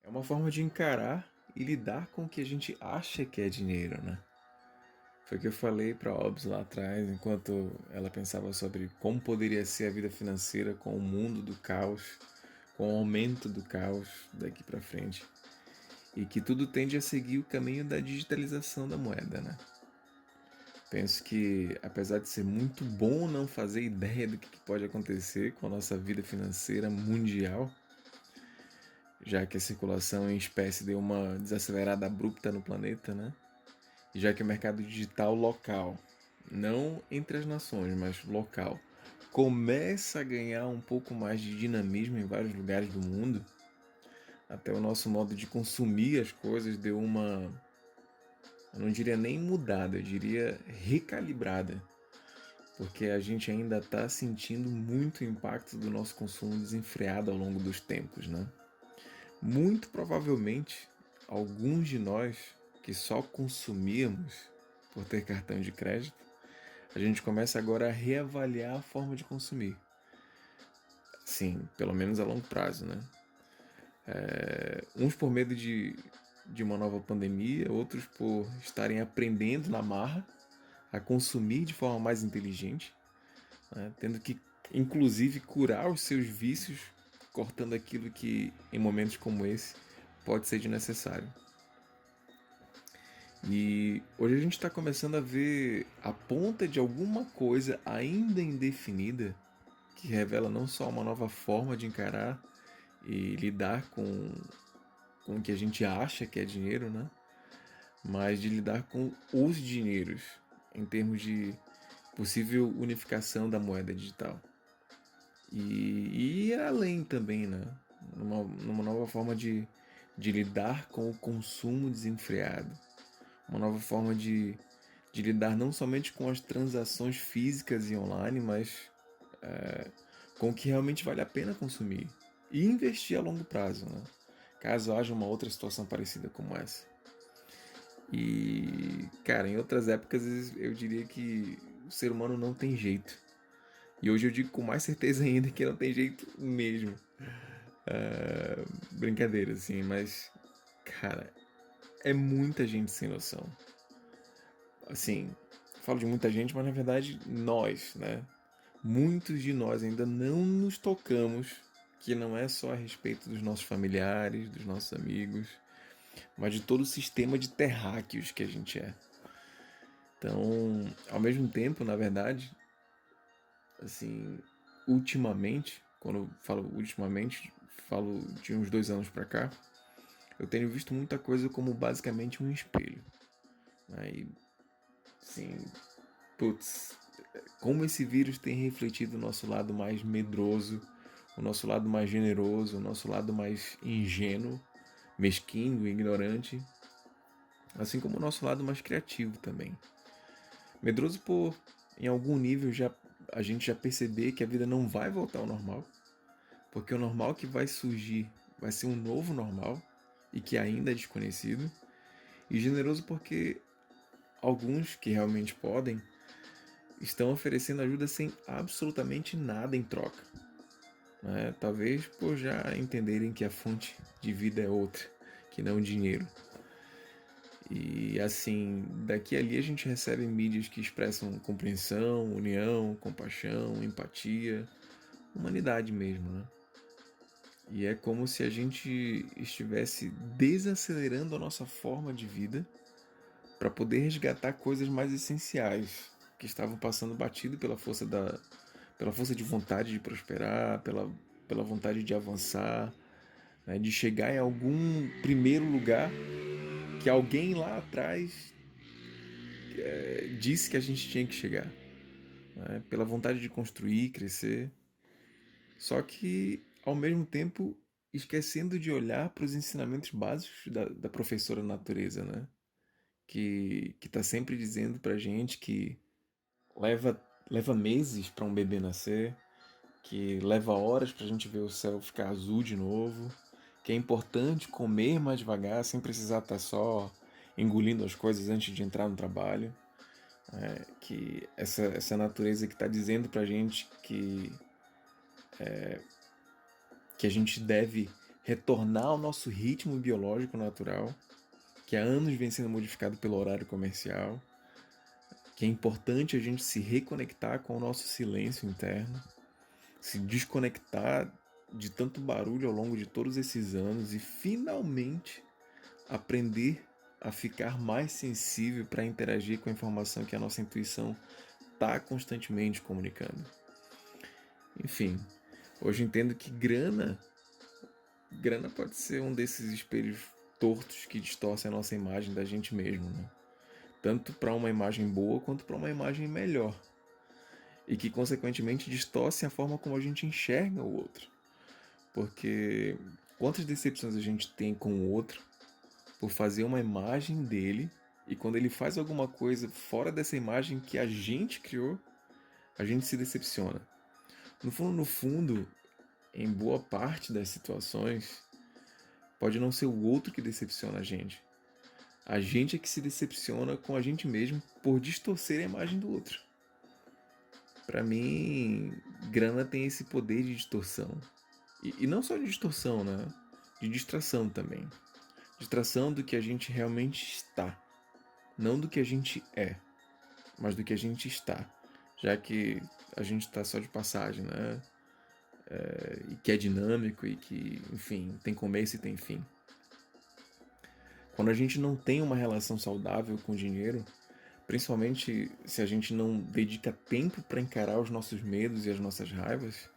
É uma forma de encarar e lidar com o que a gente acha que é dinheiro, né? Foi o que eu falei para Hobbes lá atrás, enquanto ela pensava sobre como poderia ser a vida financeira com o mundo do caos, com o aumento do caos daqui para frente. E que tudo tende a seguir o caminho da digitalização da moeda, né? Penso que, apesar de ser muito bom não fazer ideia do que pode acontecer com a nossa vida financeira mundial, já que a circulação em espécie deu uma desacelerada abrupta no planeta, né? E já que o mercado digital local, não entre as nações, mas local, começa a ganhar um pouco mais de dinamismo em vários lugares do mundo, até o nosso modo de consumir as coisas deu uma, eu não diria nem mudada, eu diria recalibrada, porque a gente ainda está sentindo muito o impacto do nosso consumo desenfreado ao longo dos tempos, né? Muito provavelmente, alguns de nós que só consumíamos por ter cartão de crédito, a gente começa agora a reavaliar a forma de consumir. Sim, pelo menos a longo prazo, né? Uns por medo de uma nova pandemia, outros por estarem aprendendo na marra a consumir de forma mais inteligente, né? Tendo que, inclusive, curar os seus vícios, cortando aquilo que, em momentos como esse, pode ser desnecessário. E hoje a gente está começando a ver a ponta de alguma coisa ainda indefinida que revela não só uma nova forma de encarar e lidar com o que a gente acha que é dinheiro, né? Mas de lidar com os dinheiros em termos de possível unificação da moeda digital. E ir além também, né? Numa nova forma de lidar com o consumo desenfreado. Uma nova forma de lidar não somente com as transações físicas e online, mas com o que realmente vale a pena consumir e investir a longo prazo, né? Caso haja uma outra situação parecida como essa. E, cara, em outras épocas eu diria que o ser humano não tem jeito. E hoje eu digo com mais certeza ainda que não tem jeito mesmo. Brincadeira, assim, mas, cara, é muita gente sem noção. Assim, falo de muita gente, mas na verdade nós, né? Muitos de nós ainda não nos tocamos que não é só a respeito dos nossos familiares, dos nossos amigos, mas de todo o sistema de terráqueos que a gente é. Então, ao mesmo tempo, na verdade, assim, ultimamente, quando eu falo ultimamente, falo de uns 2 anos pra cá, eu tenho visto muita coisa como basicamente um espelho. Aí, sim, putz, como esse vírus tem refletido o nosso lado mais medroso, o nosso lado mais generoso, o nosso lado mais ingênuo, mesquinho, ignorante, assim como o nosso lado mais criativo também. Medroso por, em algum nível, a gente já perceber que a vida não vai voltar ao normal, porque o normal que vai surgir vai ser um novo normal e que ainda é desconhecido, e generoso porque alguns que realmente podem estão oferecendo ajuda sem absolutamente nada em troca, né? Talvez por já entenderem que a fonte de vida é outra, que não o dinheiro. E assim, daqui a ali a gente recebe mídias que expressam compreensão, união, compaixão, empatia, humanidade mesmo, né? E é como se a gente estivesse desacelerando a nossa forma de vida para poder resgatar coisas mais essenciais que estavam passando batido pela força de vontade de prosperar, pela vontade de avançar, né, de chegar em algum primeiro lugar que alguém lá atrás disse que a gente tinha que chegar, né, pela vontade de construir, crescer. Só que, ao mesmo tempo, esquecendo de olhar para os ensinamentos básicos da professora natureza, né? Que está sempre dizendo para gente que leva meses para um bebê nascer, que leva horas para a gente ver o céu ficar azul de novo, que é importante comer mais devagar sem precisar estar só engolindo as coisas antes de entrar no trabalho, que essa natureza que está dizendo para a gente que a gente deve retornar ao nosso ritmo biológico natural, que há anos vem sendo modificado pelo horário comercial, que é importante a gente se reconectar com o nosso silêncio interno, se desconectar de tanto barulho ao longo de todos esses anos e finalmente aprender a ficar mais sensível para interagir com a informação que a nossa intuição está constantemente comunicando. Enfim, hoje entendo que grana pode ser um desses espelhos tortos que distorcem a nossa imagem da gente mesmo, né? Tanto para uma imagem boa quanto para uma imagem melhor. E que, consequentemente, distorcem a forma como a gente enxerga o outro. Porque quantas decepções a gente tem com o outro por fazer uma imagem dele e quando ele faz alguma coisa fora dessa imagem que a gente criou, a gente se decepciona. No fundo, em boa parte das situações, pode não ser o outro que decepciona a gente. A gente é que se decepciona com a gente mesmo por distorcer a imagem do outro. Para mim, grana tem esse poder de distorção. E não só de distorção, né? De distração também. Distração do que a gente realmente está. Não do que a gente é, mas do que a gente está. Já que a gente está só de passagem, né? E que é dinâmico e que, enfim, tem começo e tem fim. Quando a gente não tem uma relação saudável com o dinheiro, principalmente se a gente não dedica tempo para encarar os nossos medos e as nossas raivas,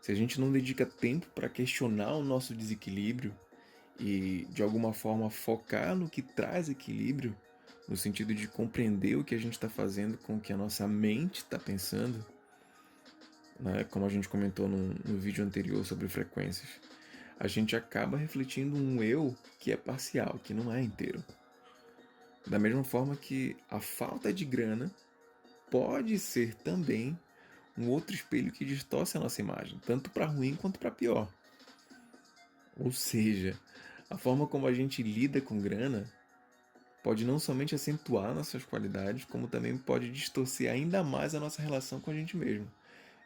se a gente não dedica tempo para questionar o nosso desequilíbrio e, de alguma forma, focar no que traz equilíbrio, no sentido de compreender o que a gente está fazendo com o que a nossa mente está pensando, né? Como a gente comentou no vídeo anterior sobre frequências, a gente acaba refletindo um eu que é parcial, que não é inteiro. Da mesma forma que a falta de grana pode ser também um outro espelho que distorce a nossa imagem, tanto para ruim quanto para pior. Ou seja, a forma como a gente lida com grana pode não somente acentuar nossas qualidades, como também pode distorcer ainda mais a nossa relação com a gente mesmo.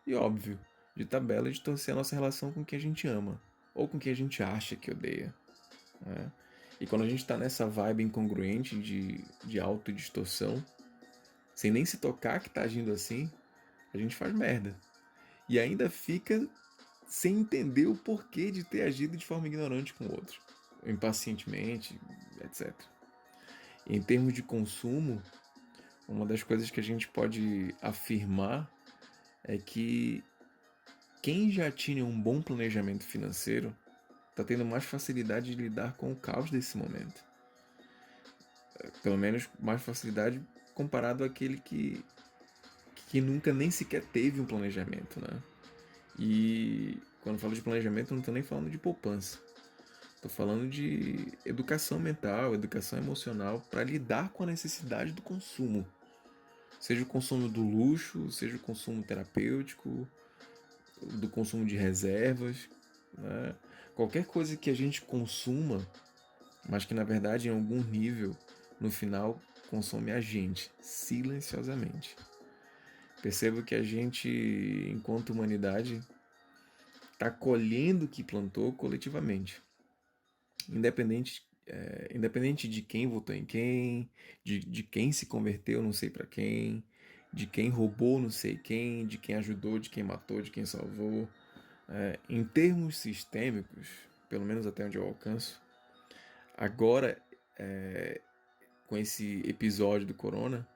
E óbvio, de tabela, distorcer a nossa relação com quem a gente ama, ou com quem a gente acha que odeia, né? E quando a gente está nessa vibe incongruente de autodistorção, sem nem se tocar que está agindo assim, a gente faz merda. E ainda fica sem entender o porquê de ter agido de forma ignorante com o outro, impacientemente, etc. E em termos de consumo, uma das coisas que a gente pode afirmar é que quem já tinha um bom planejamento financeiro está tendo mais facilidade de lidar com o caos desse momento. Pelo menos mais facilidade comparado àquele que nunca nem sequer teve um planejamento, né? E quando falo de planejamento, não estou nem falando de poupança. Estou falando de educação mental, educação emocional para lidar com a necessidade do consumo. Seja o consumo do luxo, seja o consumo terapêutico, do consumo de reservas, né? Qualquer coisa que a gente consuma, mas que na verdade em algum nível, no final, consome a gente, silenciosamente. Percebo que a gente, enquanto humanidade, está colhendo o que plantou coletivamente. Independente de quem votou em quem, de quem se converteu não sei para quem, de quem roubou não sei quem, de quem ajudou, de quem matou, de quem salvou. Em termos sistêmicos, pelo menos até onde eu alcanço, agora, com esse episódio do corona,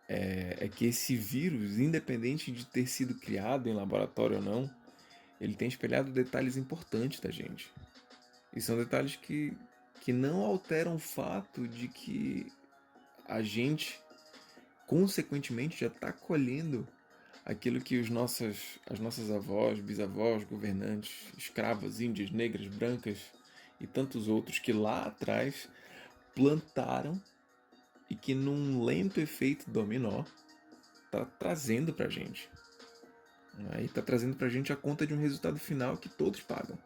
é que esse vírus, independente de ter sido criado em laboratório ou não, ele tem espelhado detalhes importantes da gente. E são detalhes que não alteram o fato de que a gente, consequentemente, já está colhendo aquilo que as nossas avós, bisavós, governantes, escravas, índias, negras, brancas e tantos outros que lá atrás plantaram e que num lento efeito dominó está trazendo para a gente. E está trazendo para a gente a conta de um resultado final que todos pagam.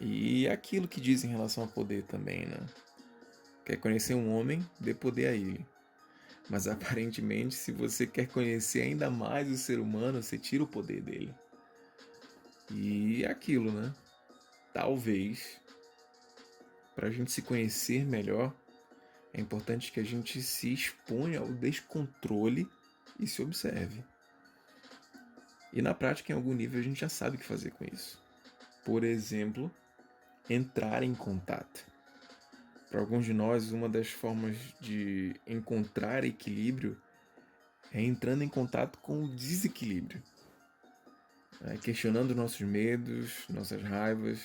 E é aquilo que diz em relação ao poder também, né? Quer conhecer um homem, dê poder a ele. Mas aparentemente, se você quer conhecer ainda mais o ser humano, você tira o poder dele. E é aquilo, né? Talvez, para a gente se conhecer melhor, é importante que a gente se exponha ao descontrole e se observe. E na prática, em algum nível, a gente já sabe o que fazer com isso. Por exemplo, entrar em contato. Para alguns de nós, uma das formas de encontrar equilíbrio é entrando em contato com o desequilíbrio, questionando nossos medos, nossas raivas,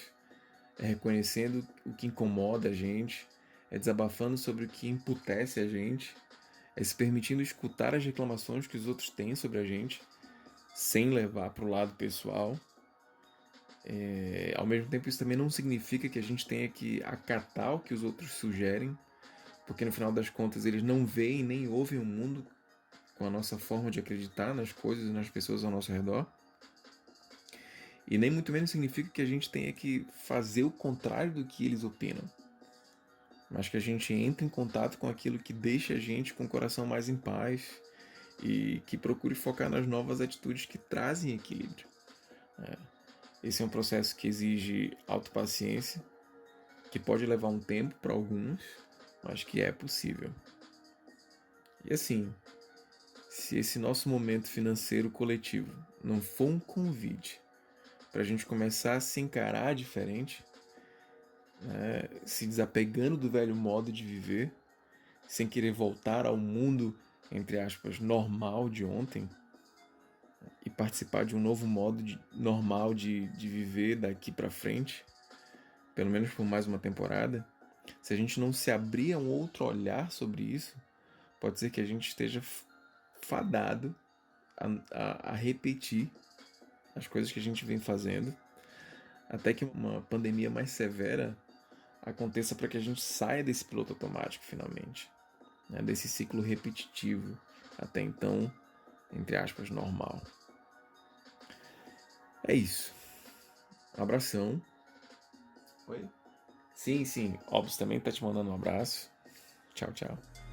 reconhecendo o que incomoda a gente, desabafando sobre o que emputece a gente, se permitindo escutar as reclamações que os outros têm sobre a gente, sem levar para o lado pessoal. Ao mesmo tempo, isso também não significa que a gente tenha que acatar o que os outros sugerem, porque no final das contas eles não veem nem ouvem o mundo com a nossa forma de acreditar nas coisas e nas pessoas ao nosso redor. E nem muito menos significa que a gente tenha que fazer o contrário do que eles opinam, mas que a gente entre em contato com aquilo que deixa a gente com o coração mais em paz e que procure focar nas novas atitudes que trazem equilíbrio. Esse é um processo que exige autopaciência, que pode levar um tempo para alguns, mas que é possível. E assim, se esse nosso momento financeiro coletivo não for um convite para a gente começar a se encarar diferente, né, se desapegando do velho modo de viver, sem querer voltar ao mundo, entre aspas, normal de ontem, e participar de um novo modo normal de viver daqui para frente, pelo menos por mais uma temporada, se a gente não se abrir a um outro olhar sobre isso, pode ser que a gente esteja fadado a repetir as coisas que a gente vem fazendo, até que uma pandemia mais severa aconteça para que a gente saia desse piloto automático finalmente, né, desse ciclo repetitivo, até então, entre aspas, normal. É isso. Um abração. Oi? Sim, sim. Óbvio também tá te mandando um abraço. Tchau, tchau.